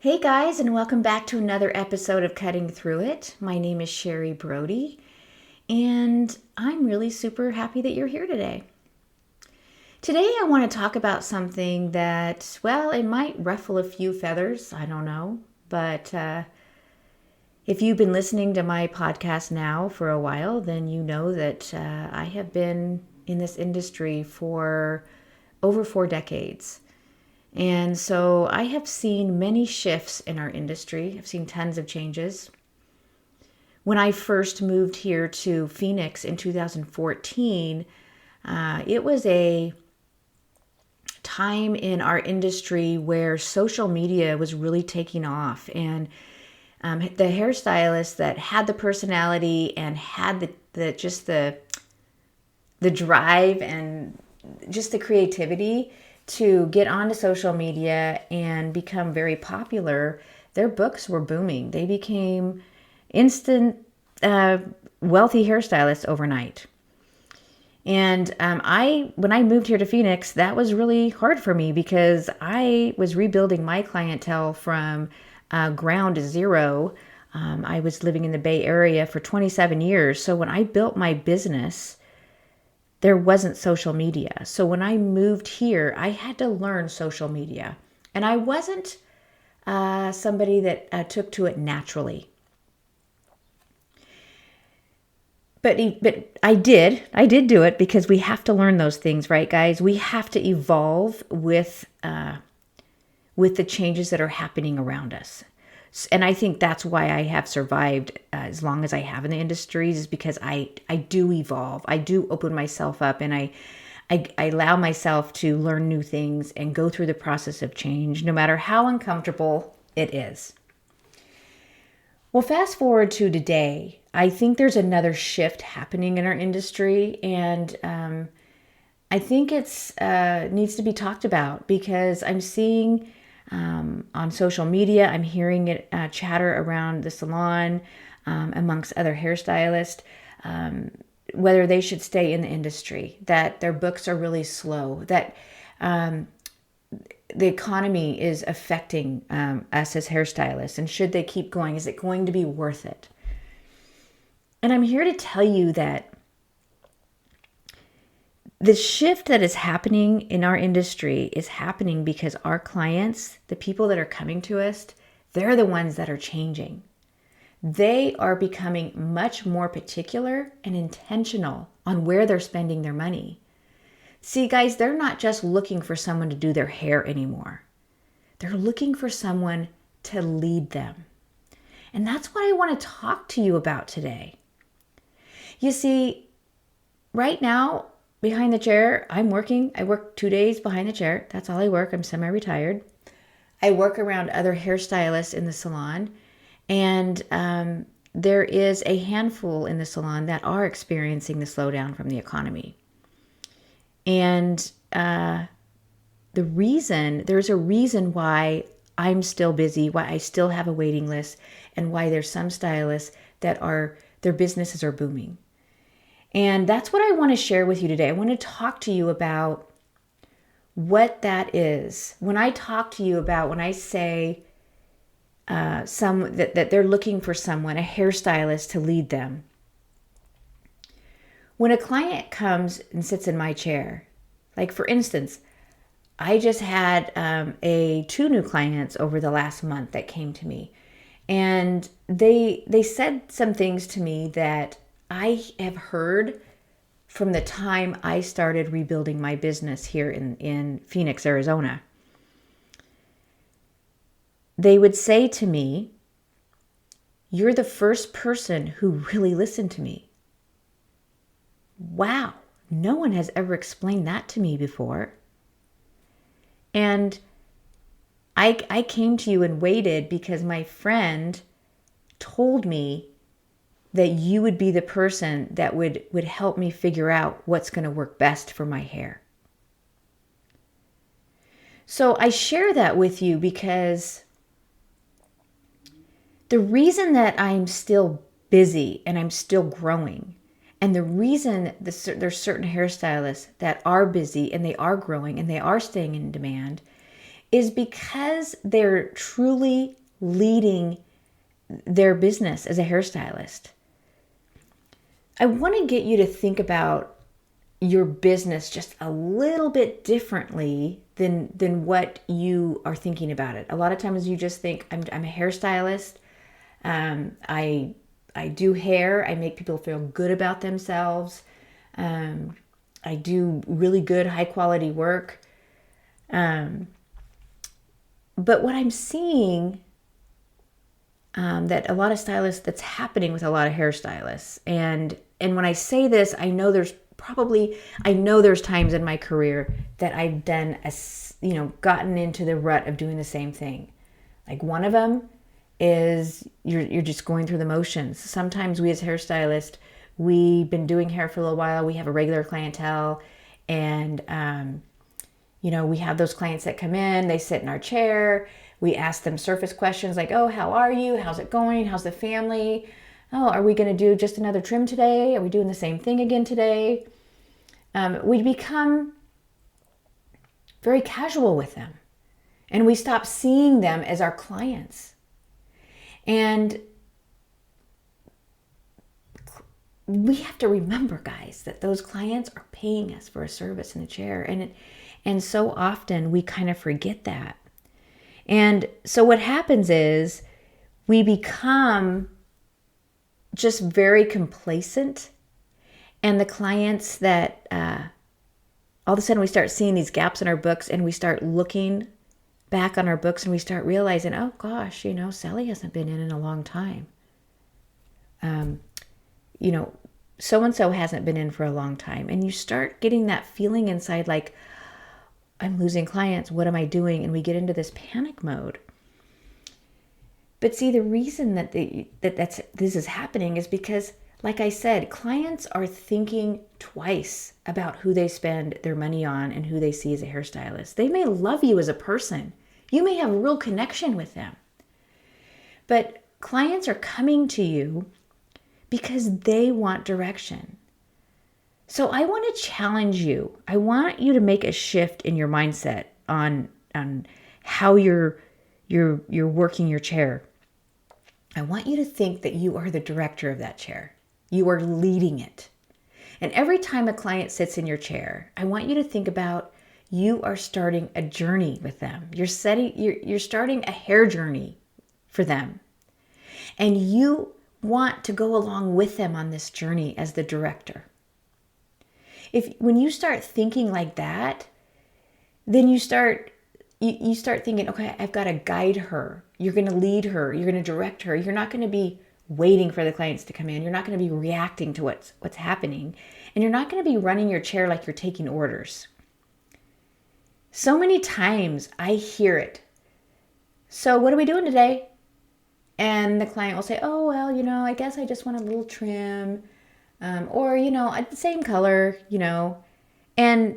Hey guys, and welcome back to another episode of Cutting Through It. My name is Sherry Brody, and I'm really super happy that you're here today. Today, I want to talk about something that, well, it might ruffle a few feathers. I don't know. But if you've been listening to my podcast now for a while, then you know that I have been in this industry for over 4 decades. And so I have seen many shifts in our industry. I've seen tons of changes. When I first moved here to Phoenix in 2014, it was a time in our industry where social media was really taking off. And the hairstylists that had the personality and had the drive and just the creativity to get onto social media and become very popular, their books were booming. They became instant wealthy hairstylists overnight. And when I moved here to Phoenix, that was really hard for me because I was rebuilding my clientele from ground zero. I was living in the Bay Area for 27 years. So when I built my business, there wasn't social media. So when I moved here, I had to learn social media. And I wasn't somebody that took to it naturally. But I did do it because we have to learn those things, right, guys? We have to evolve with the changes that are happening around us. And I think that's why I have survived as long as I have in the industries, is because I do evolve. I do open myself up, and I allow myself to learn new things and go through the process of change, no matter how uncomfortable it is. Well, fast forward to today, I think there's another shift happening in our industry, and I think it's needs to be talked about because I'm seeing on social media, I'm hearing it chatter around the salon amongst other hairstylists, whether they should stay in the industry, that their books are really slow, that the economy is affecting us as hairstylists, and should they keep going? Is it going to be worth it? And I'm here to tell you that the shift that is happening in our industry is happening because our clients, the people that are coming to us, they're the ones that are changing. They are becoming much more particular and intentional on where they're spending their money. See, guys, they're not just looking for someone to do their hair anymore. They're looking for someone to lead them. And that's what I want to talk to you about today. You see, right now, behind the chair, I'm working. I work 2 days behind the chair. That's all I work. I'm semi-retired. I work around other hairstylists in the salon. And there is a handful in the salon that are experiencing the slowdown from the economy. And there's a reason why I'm still busy, why I still have a waiting list, and why there's some stylists that their businesses are booming. And that's what I want to share with you today. I want to talk to you about what that is. When I say that they're looking for someone, a hairstylist to lead them. When a client comes and sits in my chair, like for instance, I just had 2 new clients over the last month that came to me, and they said some things to me that I have heard from the time I started rebuilding my business here in Phoenix, Arizona. They would say to me, "You're the first person who really listened to me." Wow, no one has ever explained that to me before. And I came to you and waited because my friend told me that you would be the person that would help me figure out what's going to work best for my hair. So I share that with you because the reason that I'm still busy and I'm still growing, and the reason there's certain hairstylists that are busy and they are growing and they are staying in demand, is because they're truly leading their business as a hairstylist. I want to get you to think about your business just a little bit differently than what you are thinking about it. A lot of times you just think, I'm a hairstylist. I do hair. I make people feel good about themselves. I do really good, high quality work. But what I'm seeing that a lot of stylists, that's happening with a lot of hairstylists. And when I say this, I know there's times in my career that I've done gotten into the rut of doing the same thing. Like one of them is you're just going through the motions. Sometimes we as hairstylists, we've been doing hair for a little while. We have a regular clientele, and we have those clients that come in. They sit in our chair. We ask them surface questions like, "Oh, how are you? How's it going? How's the family? Oh, are we going to do just another trim today? Are we doing the same thing again today?" We become very casual with them, and we stop seeing them as our clients. And we have to remember, guys, that those clients are paying us for a service in a chair. And so often we kind of forget that. And so what happens is we become just very complacent. And the clients that all of a sudden we start seeing these gaps in our books, and we start looking back on our books, and we start realizing, oh gosh, Sally hasn't been in a long time. So-and-so hasn't been in for a long time. And you start getting that feeling inside like, I'm losing clients. What am I doing? And we get into this panic mode. But see, the reason that this is happening is because, like I said, clients are thinking twice about who they spend their money on and who they see as a hairstylist. They may love you as a person. You may have a real connection with them. But clients are coming to you because they want direction. So I want to challenge you. I want you to make a shift in your mindset on how you're working your chair. I want you to think that you are the director of that chair. You are leading it. And every time a client sits in your chair, I want you to think about you are starting a journey with them. You're starting a hair journey for them. And you want to go along with them on this journey as the director. When you start thinking like that, then you start thinking, okay, I've got to guide her. You're going to lead her. You're going to direct her. You're not going to be waiting for the clients to come in. You're not going to be reacting to what's happening. And you're not going to be running your chair like you're taking orders. So many times I hear it. So what are we doing today? And the client will say, oh, well, I guess I just want a little trim. Or, the same color, and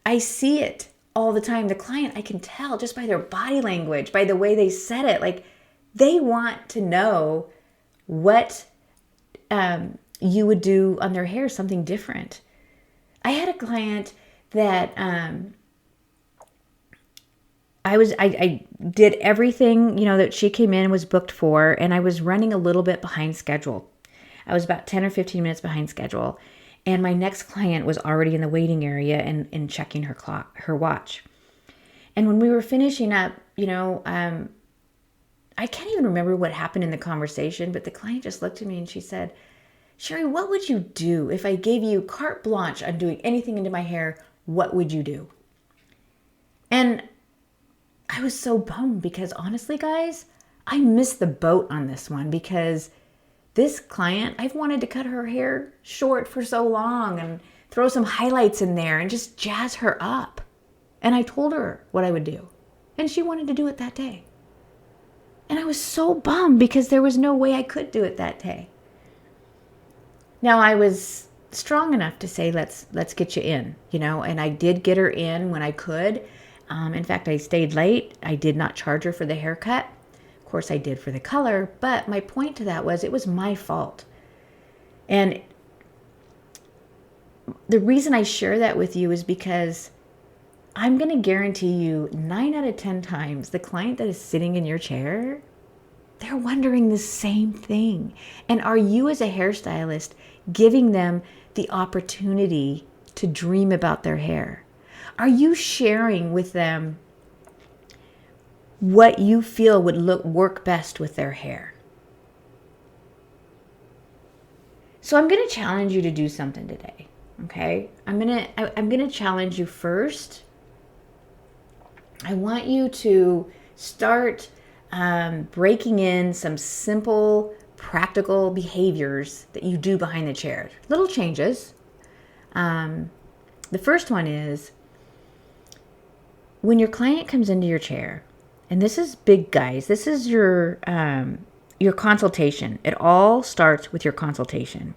I see it all the time. The client, I can tell just by their body language, by the way they said it, like they want to know what you would do on their hair, something different. I had a client that I did everything, that she came in and was booked for, and I was running a little bit behind schedule. I was about 10 or 15 minutes behind schedule, and my next client was already in the waiting area and checking her watch. And when we were finishing up, I can't even remember what happened in the conversation, but the client just looked at me and she said, Sherry, what would you do if I gave you carte blanche on doing anything into my hair? What would you do? And I was so bummed because honestly, guys, I missed the boat on this one because this client, I've wanted to cut her hair short for so long and throw some highlights in there and just jazz her up. And I told her what I would do. And she wanted to do it that day. And I was so bummed because there was no way I could do it that day. Now I was strong enough to say, let's get you in, and I did get her in when I could. In fact, I stayed late. I did not charge her for the haircut. Of course, I did for the color, but my point to that was it was my fault. And the reason I share that with you is because I'm going to guarantee you 9 out of 10 times the client that is sitting in your chair, they're wondering the same thing. And are you as a hairstylist giving them the opportunity to dream about their hair? Are you sharing with them what you feel would work best with their hair? So I'm going to challenge you to do something today. Okay? I'm going to challenge you first. I want you to start breaking in some simple, practical behaviors that you do behind the chair. Little changes. The first one is when your client comes into your chair, and this is big, guys. This is your consultation. It all starts with your consultation.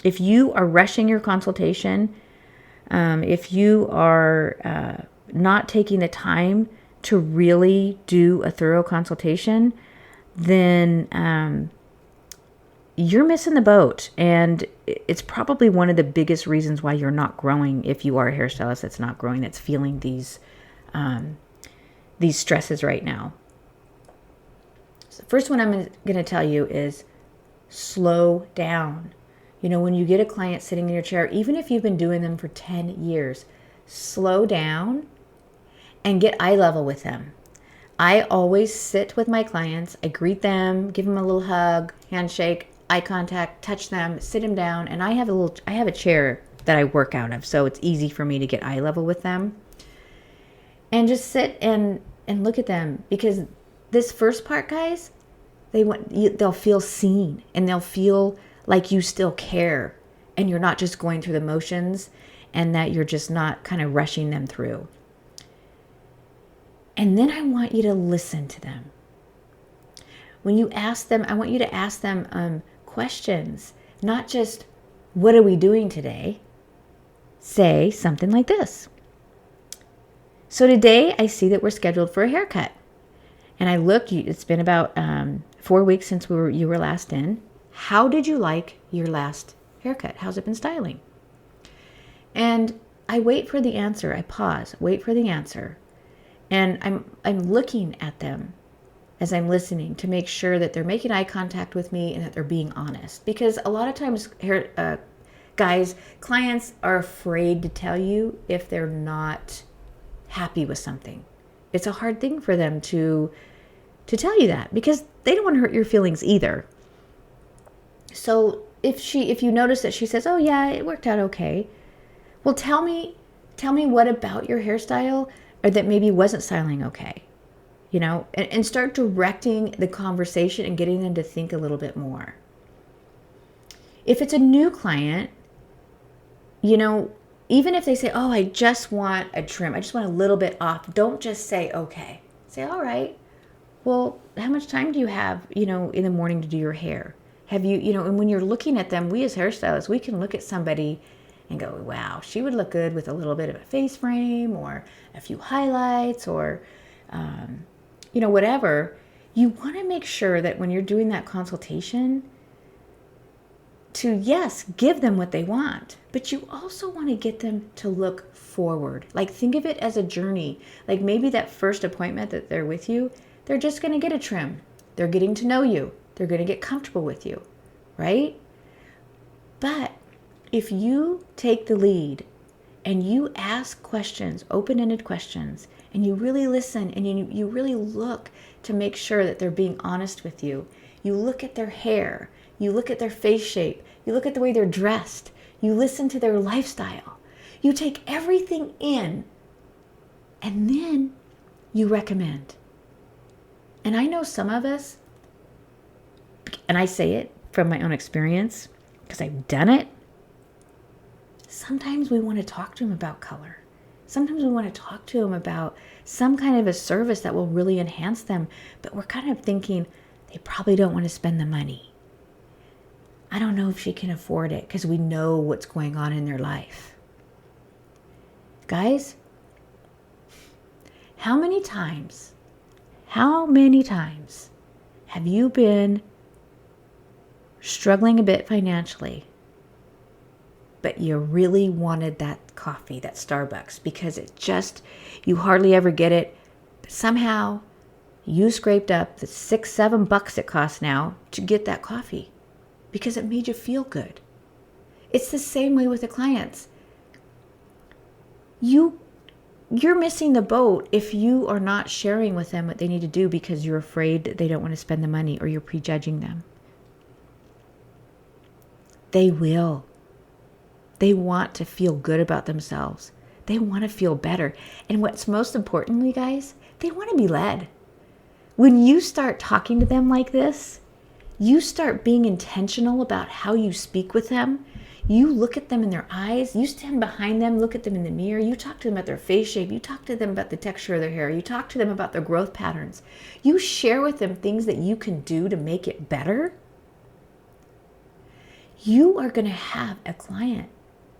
If you are rushing your consultation, if you are not taking the time to really do a thorough consultation, then you're missing the boat. And it's probably one of the biggest reasons why you're not growing. If you are a hairstylist that's not growing, that's feeling these stresses right now. So the first one I'm going to tell you is slow down. You know, when you get a client sitting in your chair, even if you've been doing them for 10 years, slow down and get eye level with them. I always sit with my clients. I greet them, give them a little hug, handshake, eye contact, touch them, sit them down. And I have a chair that I work out of, so it's easy for me to get eye level with them. And just sit and look at them, because this first part, guys, they'll feel seen and they'll feel like you still care and you're not just going through the motions and that you're just not kind of rushing them through. And then I want you to listen to them. When you ask them, I want you to ask them questions, not just, what are we doing today? Say something like this. So today I see that we're scheduled for a haircut. And I looked, it's been about 4 weeks since you were last in. How did you like your last haircut? How's it been styling? And I wait for the answer. I pause, wait for the answer. And I'm looking at them as I'm listening to make sure that they're making eye contact with me and that they're being honest. Because a lot of times, clients are afraid to tell you if they're not happy with something. It's a hard thing for them to tell you that, because they don't want to hurt your feelings either. So if you notice that she says, "Oh yeah, it worked out okay," well, tell me what about your hairstyle or that maybe wasn't styling okay, you know, and start directing the conversation and getting them to think a little bit more. If it's a new client, you know, even if they say, "Oh, I just want a trim, I just want a little bit off," don't just say, "Okay." Say, "All right, well, how much time do you have, you know, in the morning to do your hair? Have you, you know," and when you're looking at them, we as hairstylists, we can look at somebody and go, "Wow, she would look good with a little bit of a face frame or a few highlights or, you know, whatever." You want to make sure that when you're doing that consultation to, yes, give them what they want, but you also want to get them to look forward. Like, think of it as a journey. Like, maybe that first appointment that they're with you, they're just going to get a trim. They're getting to know you. They're going to get comfortable with you, right? But if you take the lead and you ask questions, open-ended questions, and you really listen and you really look to make sure that they're being honest with you, you look at their hair, you look at their face shape, you look at the way they're dressed, you listen to their lifestyle, you take everything in, and then you recommend. And I know some of us, and I say it from my own experience because I've done it, sometimes we want to talk to them about color. Sometimes we want to talk to them about some kind of a service that will really enhance them, but we're kind of thinking they probably don't want to spend the money. I don't know if she can afford it, because we know what's going on in their life. Guys, how many times have you been struggling a bit financially but you really wanted that coffee, that Starbucks, because you hardly ever get it. But somehow you scraped up the $6-7 it costs now to get that coffee because it made you feel good. It's the same way with the clients. You're missing the boat if you are not sharing with them what they need to do because you're afraid that they don't want to spend the money or you're prejudging them. They will. They want to feel good about themselves. They want to feel better. And what's most importantly, guys, they want to be led. When you start talking to them like this, you start being intentional about how you speak with them. You look at them in their eyes. You stand behind them, look at them in the mirror. You talk to them about their face shape. You talk to them about the texture of their hair. You talk to them about their growth patterns. You share with them things that you can do to make it better. You are going to have a client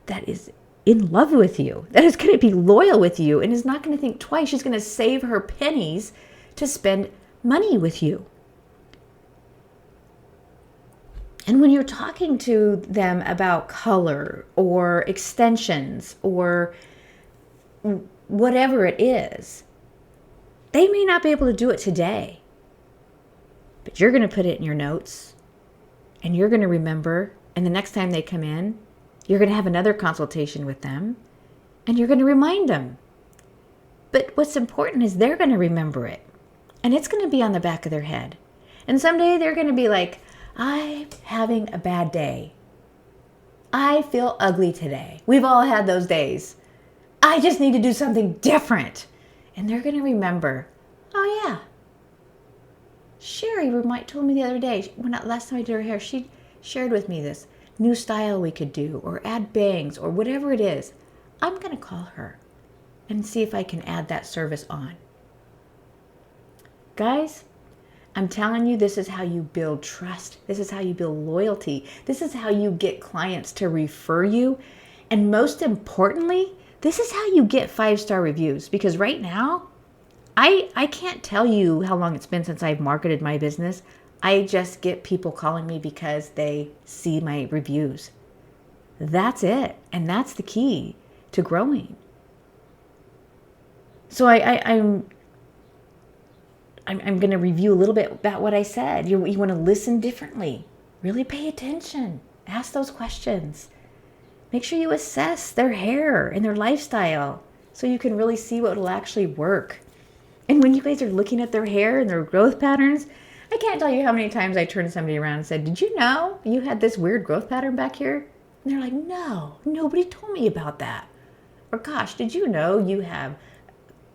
that is in love with you, that is going to be loyal with you, and is not going to think twice. She's going to save her pennies to spend money with you. And when you're talking to them about color or extensions or whatever it is, they may not be able to do it today, but you're going to put it in your notes and you're going to remember. And the next time they come in, you're going to have another consultation with them and you're going to remind them. But what's important is they're going to remember it. And it's going to be on the back of their head. And someday they're going to be like, I'm having a bad day. I feel ugly today. We've all had those days. I just need to do something different. And they're going to remember, oh yeah, Sherry told me the other day, last time I did her hair, she shared with me this new style we could do or add bangs or whatever it is. I'm going to call her and see if I can add that service on. Guys, I'm telling you, this is how you build trust. This is how you build loyalty. This is how you get clients to refer you. And most importantly, this is how you get 5-star reviews. Because right now, I can't tell you how long it's been since I've marketed my business. I just get people calling me because they see my reviews. That's it. And that's the key to growing. So I'm going to review a little bit about what I said. You want to listen differently. Really pay attention. Ask those questions. Make sure you assess their hair and their lifestyle so you can really see what will actually work. And when you guys are looking at their hair and their growth patterns, I can't tell you how many times I turned somebody around and said, did you know you had this weird growth pattern back here? And they're like, no, nobody told me about that. Or gosh, did you know you have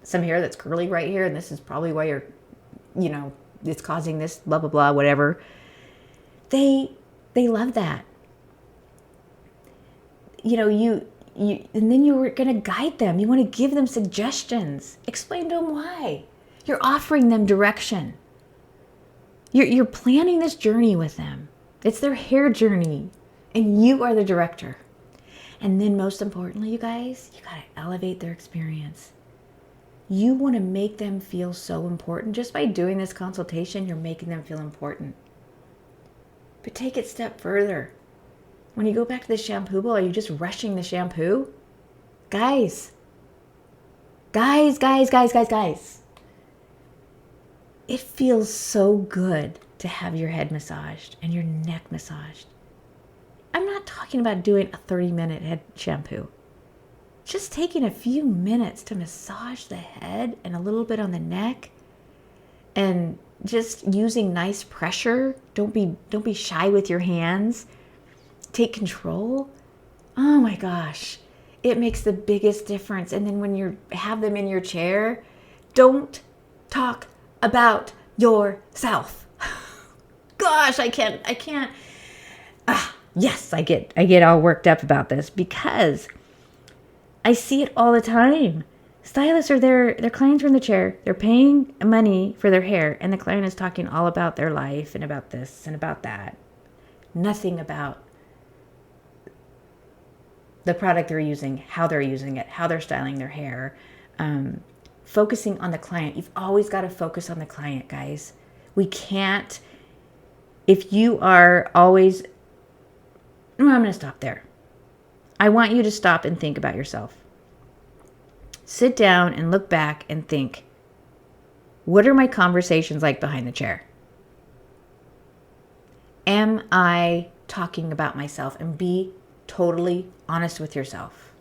some hair that's curly right here and this is probably why you're it's causing this, blah, blah, blah, whatever. They love that. And then you're going to guide them. You want to give them suggestions. Explain to them why. You're offering them direction. You're planning this journey with them. It's their hair journey, and you are the director. And then most importantly, you guys, you got to elevate their experience. You want to make them feel so important. Just by doing this consultation, you're making them feel important. But take it a step further. When you go back to the shampoo bowl, are you just rushing the shampoo? Guys. It feels so good to have your head massaged and your neck massaged. I'm not talking about doing a 30-minute head shampoo. Just taking a few minutes to massage the head and a little bit on the neck and just using nice pressure. Don't be shy with your hands. Take control. Oh my gosh. It makes the biggest difference. And then when you have them in your chair, don't talk about yourself. Gosh, I can't. Yes, I get all worked up about this because I see it all the time. Stylists are their clients are in the chair. They're paying money for their hair, and the client is talking all about their life and about this and about that. Nothing about the product they're using, how they're using it, how they're styling their hair. Focusing on the client. You've always got to focus on the client, guys. We can't, if you are always, no, I'm going to stop there. I want you to stop and think about yourself. Sit down and look back and think, what are my conversations like behind the chair? Am I talking about myself? And be totally honest with yourself.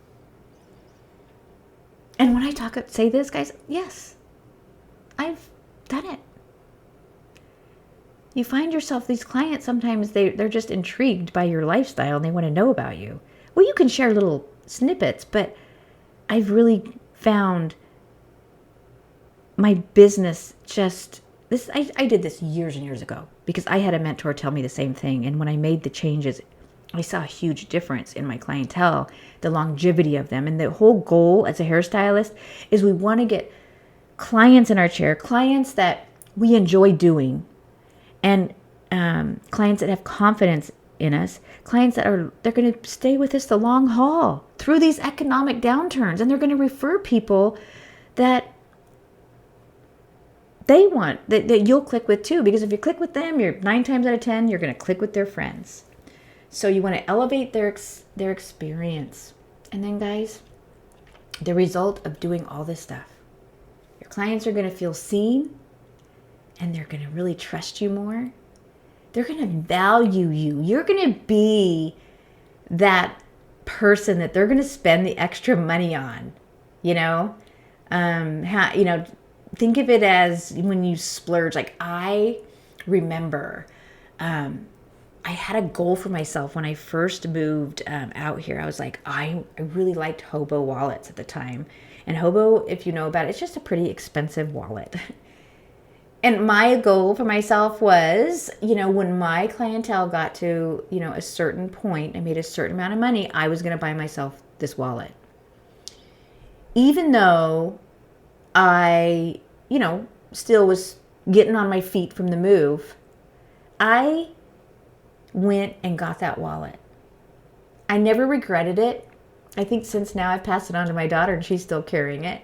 And when I say this, guys, yes, I've done it. You find yourself, these clients, sometimes they're just intrigued by your lifestyle and they want to know about you. Well, you can share little snippets, but I've really found my business I did this years and years ago because I had a mentor tell me the same thing. And when I made the changes, I saw a huge difference in my clientele, the longevity of them. And the whole goal as a hairstylist is we want to get clients in our chair, clients that we enjoy doing, and clients that have confidence in us, clients that they're going to stay with us the long haul through these economic downturns. And they're going to refer people that they want, that you'll click with too. Because if you click with them, you're 9 times out of 10, you're going to click with their friends. So you want to elevate their experience. And then, guys, the result of doing all this stuff, your clients are going to feel seen, and they're going to really trust you more. They're going to value you. You're going to be that person that they're going to spend the extra money on. Think of it as when you splurge. Like, I remember I had a goal for myself when I first moved out here. I was like, I really liked Hobo wallets at the time. And Hobo, if you know about it, it's just a pretty expensive wallet. And my goal for myself was, when my clientele got to, a certain point, I made a certain amount of money, I was going to buy myself this wallet. Even though I, still was getting on my feet from the move, I went and got that wallet. I never regretted it. I think since now I've passed it on to my daughter and she's still carrying it.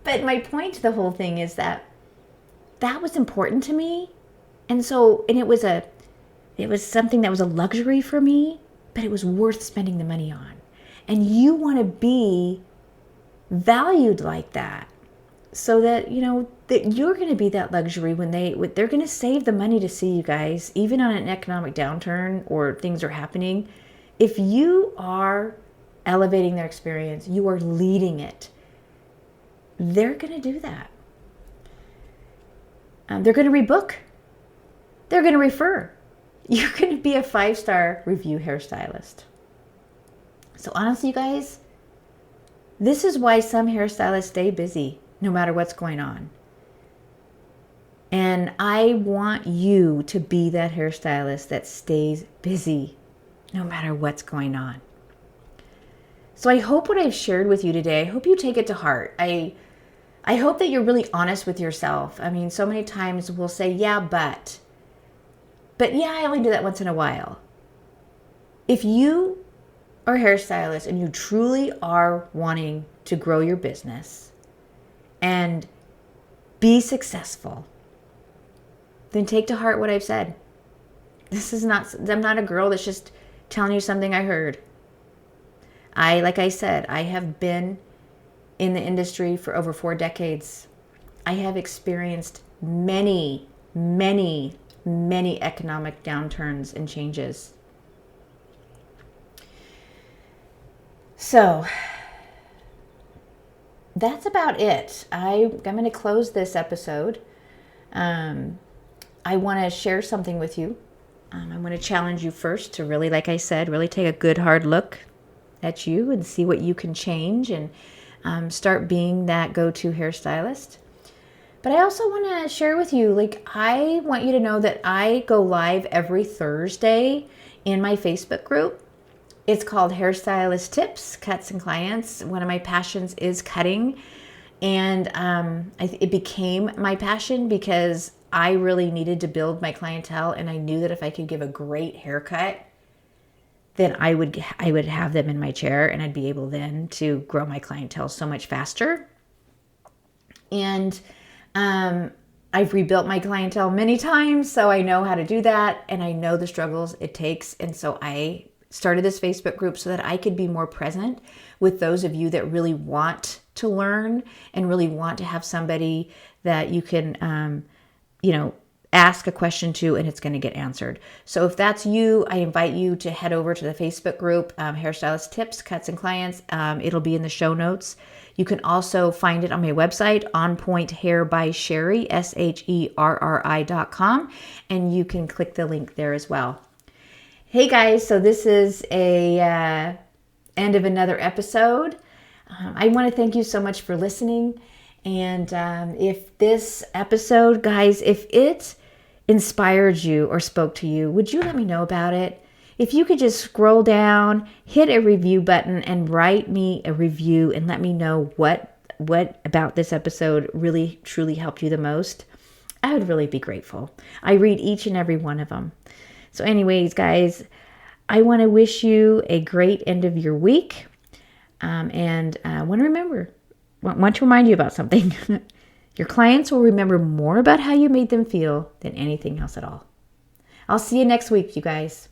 But my point to the whole thing is that was important to me. And it was something that was a luxury for me, but it was worth spending the money on. And you want to be valued like that, so that, that you're going to be that luxury when they're going to save the money to see you guys, even on an economic downturn or things are happening. If you are elevating their experience, you are leading it, they're going to do that. They're going to rebook. They're going to refer. You're going to be a 5-star review hairstylist. So honestly, you guys, this is why some hairstylists stay busy no matter what's going on. And I want you to be that hairstylist that stays busy no matter what's going on. So I hope what I've shared with you today, I hope you take it to heart. I hope that you're really honest with yourself. I mean, so many times we'll say, yeah, but yeah, I only do that once in a while. If you are a hairstylist and you truly are wanting to grow your business and be successful, then take to heart what I've said. I'm not a girl that's just telling you something I heard. Like I said, I have been in the industry for over 4 decades. I have experienced many, many, many economic downturns and changes. So that's about it. I'm going to close this episode. I want to share something with you. I want to challenge you first to really, like I said, really take a good hard look at you and see what you can change and start being that go-to hairstylist. But I also want to share with you, I want you to know that I go live every Thursday in my Facebook group. It's called Hairstylist Tips, Cuts and Clients. One of my passions is cutting. And it became my passion because I really needed to build my clientele. And I knew that if I could give a great haircut, then I would have them in my chair and I'd be able then to grow my clientele so much faster. And I've rebuilt my clientele many times, so I know how to do that and I know the struggles it takes. And so I started this Facebook group so that I could be more present with those of you that really want to learn and really want to have somebody that you can, ask a question to and it's going to get answered. So if that's you, I invite you to head over to the Facebook group, Hairstylist Tips, Cuts, and Clients. It'll be in the show notes. You can also find it on my website, On Point Hair by Sherry, SHERRI.com, and you can click the link there as well. Hey guys, so this is a end of another episode. I want to thank you so much for listening. And if this episode, guys, if it inspired you or spoke to you, would you let me know about it? If you could just scroll down, hit a review button, and write me a review and let me know what about this episode really, truly helped you the most, I would really be grateful. I read each and every one of them. So anyways, guys, I want to wish you a great end of your week. And I want to remind you about something. Your clients will remember more about how you made them feel than anything else at all. I'll see you next week, you guys.